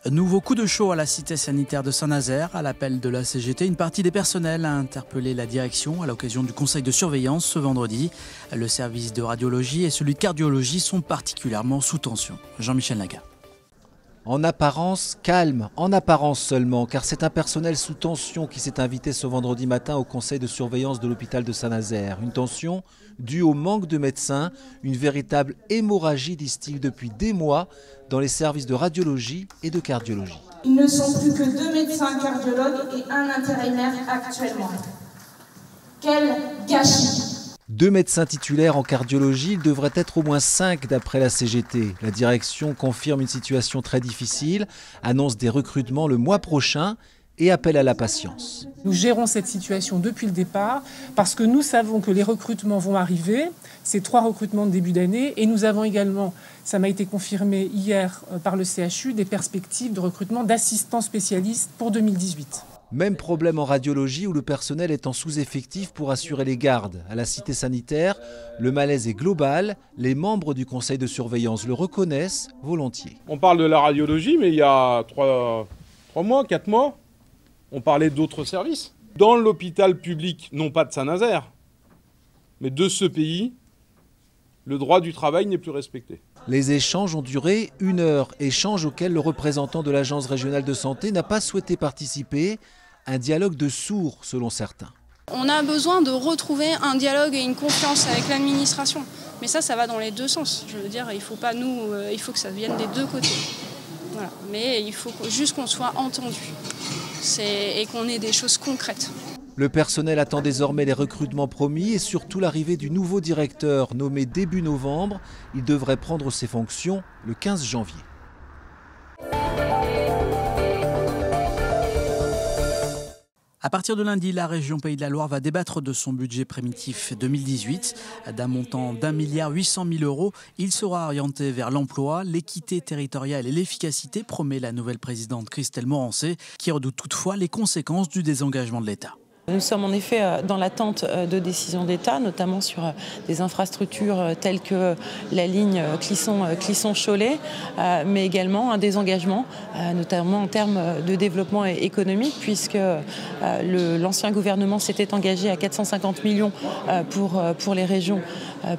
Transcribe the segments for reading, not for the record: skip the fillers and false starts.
Nouveau coup de chaud à la cité sanitaire de Saint-Nazaire. À l'appel de la CGT, une partie des personnels a interpellé la direction à l'occasion du conseil de surveillance ce vendredi. Le service de radiologie et celui de cardiologie sont particulièrement sous tension. Jean-Michel Naga. En apparence, calme, en apparence seulement, car c'est un personnel sous tension qui s'est invité ce vendredi matin au conseil de surveillance de l'hôpital de Saint-Nazaire. Une tension due au manque de médecins, une véritable hémorragie, disent-ils, depuis des mois dans les services de radiologie et de cardiologie. Ils ne sont plus que 2 médecins cardiologues et un intérimaire actuellement. Quel gâchis! 2 médecins titulaires en cardiologie, il devrait être au moins 5 d'après la CGT. La direction confirme une situation très difficile, annonce des recrutements le mois prochain et appelle à la patience. Nous gérons cette situation depuis le départ parce que nous savons que les recrutements vont arriver. C'est 3 recrutements de début d'année et nous avons également, ça m'a été confirmé hier par le CHU, des perspectives de recrutement d'assistants spécialistes pour 2018. Même problème en radiologie où le personnel est en sous-effectif pour assurer les gardes. À la cité sanitaire, le malaise est global. Les membres du conseil de surveillance le reconnaissent volontiers. On parle de la radiologie, mais il y a 3 mois, 4 mois, on parlait d'autres services. Dans l'hôpital public, non pas de Saint-Nazaire, mais de ce pays, le droit du travail n'est plus respecté. Les échanges ont duré 1 heure, échanges auxquels le représentant de l'agence régionale de santé n'a pas souhaité participer. Un dialogue de sourds, selon certains. On a besoin de retrouver un dialogue et une confiance avec l'administration. Mais ça va dans les deux sens. Je veux dire, il faut que ça vienne des deux côtés. Voilà. Mais il faut juste qu'on soit entendu et qu'on ait des choses concrètes. Le personnel attend désormais les recrutements promis et surtout l'arrivée du nouveau directeur nommé début novembre. Il devrait prendre ses fonctions le 15 janvier. À partir de lundi, la région Pays de la Loire va débattre de son budget primitif 2018. D'un montant d'1,8 milliard €, il sera orienté vers l'emploi, l'équité territoriale et l'efficacité, promet la nouvelle présidente Christelle Morancé, qui redoute toutefois les conséquences du désengagement de l'État. Nous sommes en effet dans l'attente de décisions d'État, notamment sur des infrastructures telles que la ligne Clisson-Cholet, mais également un désengagement, notamment en termes de développement économique, puisque l'ancien gouvernement s'était engagé à 450 millions pour les régions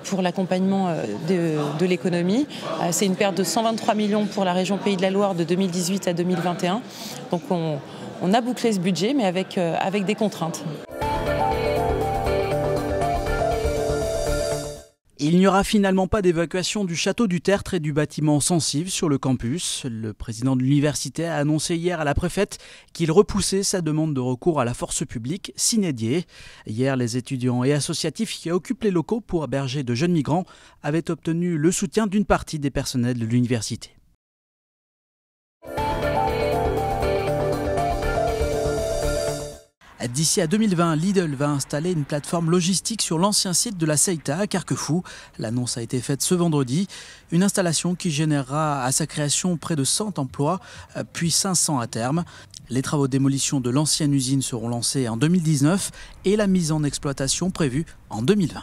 pour l'accompagnement de l'économie. C'est une perte de 123 millions pour la région Pays de la Loire de 2018 à 2021. Donc on a bouclé ce budget, mais avec des contraintes. Il n'y aura finalement pas d'évacuation du château du Tertre et du bâtiment sensible sur le campus. Le président de l'université a annoncé hier à la préfète qu'il repoussait sa demande de recours à la force publique sine die. Hier, les étudiants et associatifs qui occupent les locaux pour héberger de jeunes migrants avaient obtenu le soutien d'une partie des personnels de l'université. D'ici à 2020, Lidl va installer une plateforme logistique sur l'ancien site de la Ceuta à Carquefou. L'annonce a été faite ce vendredi. Une installation qui générera à sa création près de 100 emplois, puis 500 à terme. Les travaux de démolition de l'ancienne usine seront lancés en 2019 et la mise en exploitation prévue en 2020.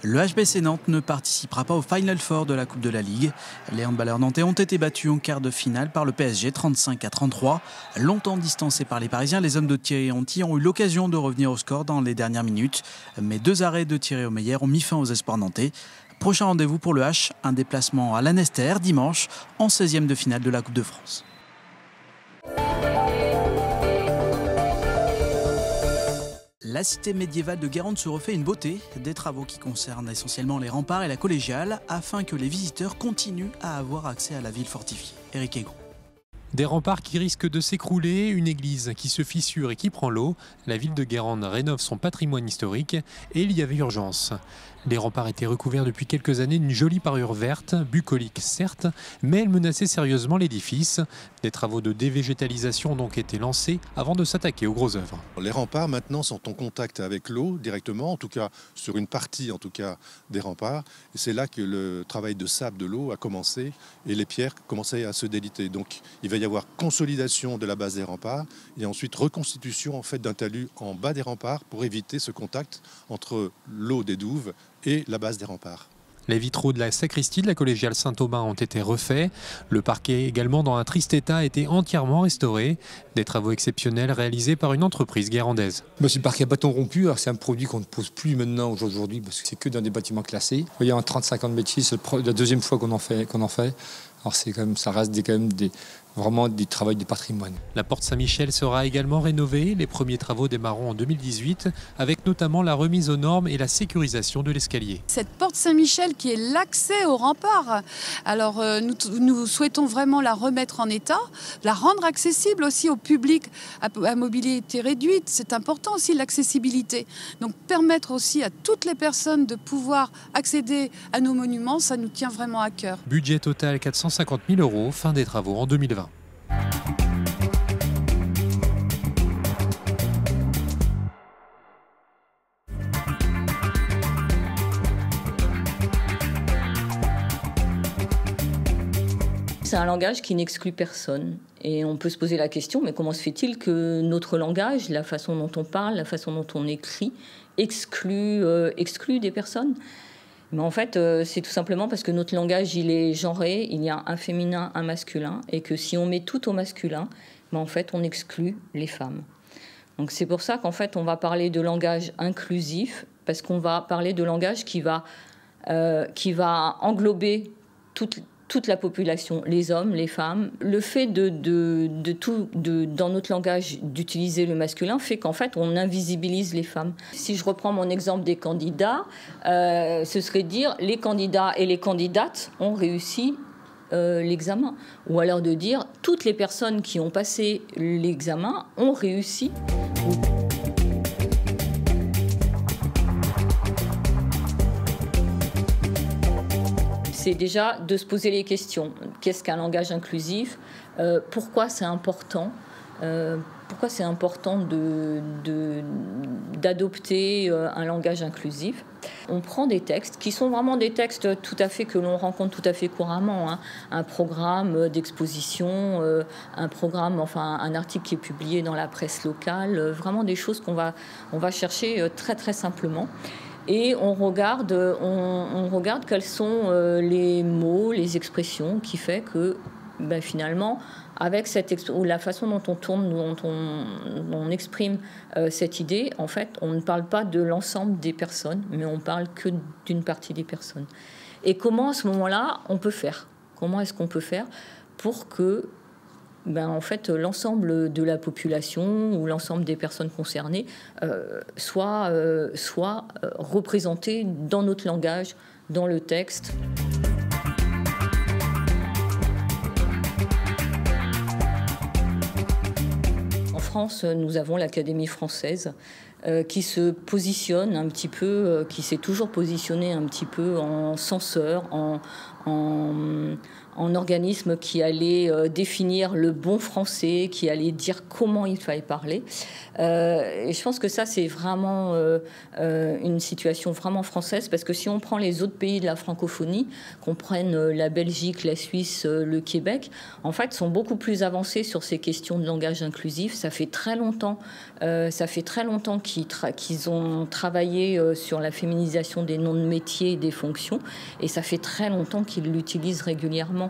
Le HBC Nantes ne participera pas au Final Four de la Coupe de la Ligue. Les handballeurs nantais ont été battus en quart de finale par le PSG 35-33. Longtemps distancés par les Parisiens, les hommes de Thierry Henty ont eu l'occasion de revenir au score dans les dernières minutes. Mais 2 arrêts de Thierry Omeyer ont mis fin aux espoirs nantais. Prochain rendez-vous pour le H, un déplacement à Lanester dimanche en 16e de finale de la Coupe de France. La cité médiévale de Guérande se refait une beauté, des travaux qui concernent essentiellement les remparts et la collégiale, afin que les visiteurs continuent à avoir accès à la ville fortifiée. Éric Egon. Des remparts qui risquent de s'écrouler, une église qui se fissure et qui prend l'eau. La ville de Guérande rénove son patrimoine historique et il y avait urgence. Les remparts étaient recouverts depuis quelques années d'une jolie parure verte, bucolique certes, mais elle menaçait sérieusement l'édifice. Des travaux de dévégétalisation ont donc été lancés avant de s'attaquer aux grosses œuvres. Les remparts maintenant sont en contact avec l'eau directement, en tout cas sur une partie des remparts. Et c'est là que le travail de sable de l'eau a commencé et les pierres commençaient à se déliter. Donc il va y avoir consolidation de la base des remparts et ensuite reconstitution d'un talus en bas des remparts pour éviter ce contact entre l'eau des douves et la base des remparts. Les vitraux de la sacristie de la collégiale Saint-Aubin ont été refaits. Le parquet, également dans un triste état, a été entièrement restauré. Des travaux exceptionnels réalisés par une entreprise guérandaise. C'est le parquet à bâton rompu. C'est un produit qu'on ne pose plus maintenant aujourd'hui parce que c'est que dans des bâtiments classés. Vous voyez, en 35 ans de métier, c'est la deuxième fois qu'on en fait. Alors c'est quand même, ça reste vraiment des travaux du patrimoine. La porte Saint-Michel sera également rénovée. Les premiers travaux démarreront en 2018, avec notamment la remise aux normes et la sécurisation de l'escalier. Cette porte Saint-Michel qui est l'accès au rempart, alors nous souhaitons vraiment la remettre en état, la rendre accessible aussi au public à mobilité réduite. C'est important aussi l'accessibilité. Donc permettre aussi à toutes les personnes de pouvoir accéder à nos monuments, ça nous tient vraiment à cœur. Budget total 450 000 €, fin des travaux en 2020. C'est un langage qui n'exclut personne. Et on peut se poser la question, mais comment se fait-il que notre langage, la façon dont on parle, la façon dont on écrit, exclut des personnes ? Mais en fait, c'est tout simplement parce que notre langage, il est genré, il y a un féminin, un masculin, et que si on met tout au masculin, en fait, on exclut les femmes. Donc c'est pour ça qu'en fait, on va parler de langage inclusif, parce qu'on va parler de langage qui va englober toute la population, les hommes, les femmes. Le fait dans notre langage d'utiliser le masculin fait qu'en fait on invisibilise les femmes. Si je reprends mon exemple des candidats, ce serait dire les candidats et les candidates ont réussi l'examen. Ou alors de dire toutes les personnes qui ont passé l'examen ont réussi. C'est déjà de se poser les questions. Qu'est-ce qu'un langage inclusif ? Pourquoi c'est important ? Pourquoi c'est important d'adopter un langage inclusif ? On prend des textes qui sont vraiment des textes tout à fait que l'on rencontre tout à fait couramment. Hein. Un programme d'exposition, un article qui est publié dans la presse locale, vraiment des choses qu'on va chercher très très simplement. Et on regarde quels sont les mots, les expressions qui fait que finalement, avec la façon dont on tourne, dont on exprime cette idée, en fait, on ne parle pas de l'ensemble des personnes, mais on parle que d'une partie des personnes. Et comment, à ce moment-là, on peut faire ? Comment est-ce qu'on peut faire pour que en fait, l'ensemble de la population ou l'ensemble des personnes concernées soit représenté dans notre langage, dans le texte. En France, nous avons l'Académie française qui se positionne un petit peu, qui s'est toujours positionnée un petit peu en censeur, en organisme qui allait définir le bon français, qui allait dire comment il fallait parler. Et je pense que ça, c'est vraiment une situation vraiment française, parce que si on prend les autres pays de la francophonie, qu'on prenne la Belgique, la Suisse, le Québec, en fait, sont beaucoup plus avancés sur ces questions de langage inclusif. Ça fait très longtemps qu'ils ont travaillé sur la féminisation des noms de métiers et des fonctions, et ça fait très longtemps qu'ils l'utilisent régulièrement.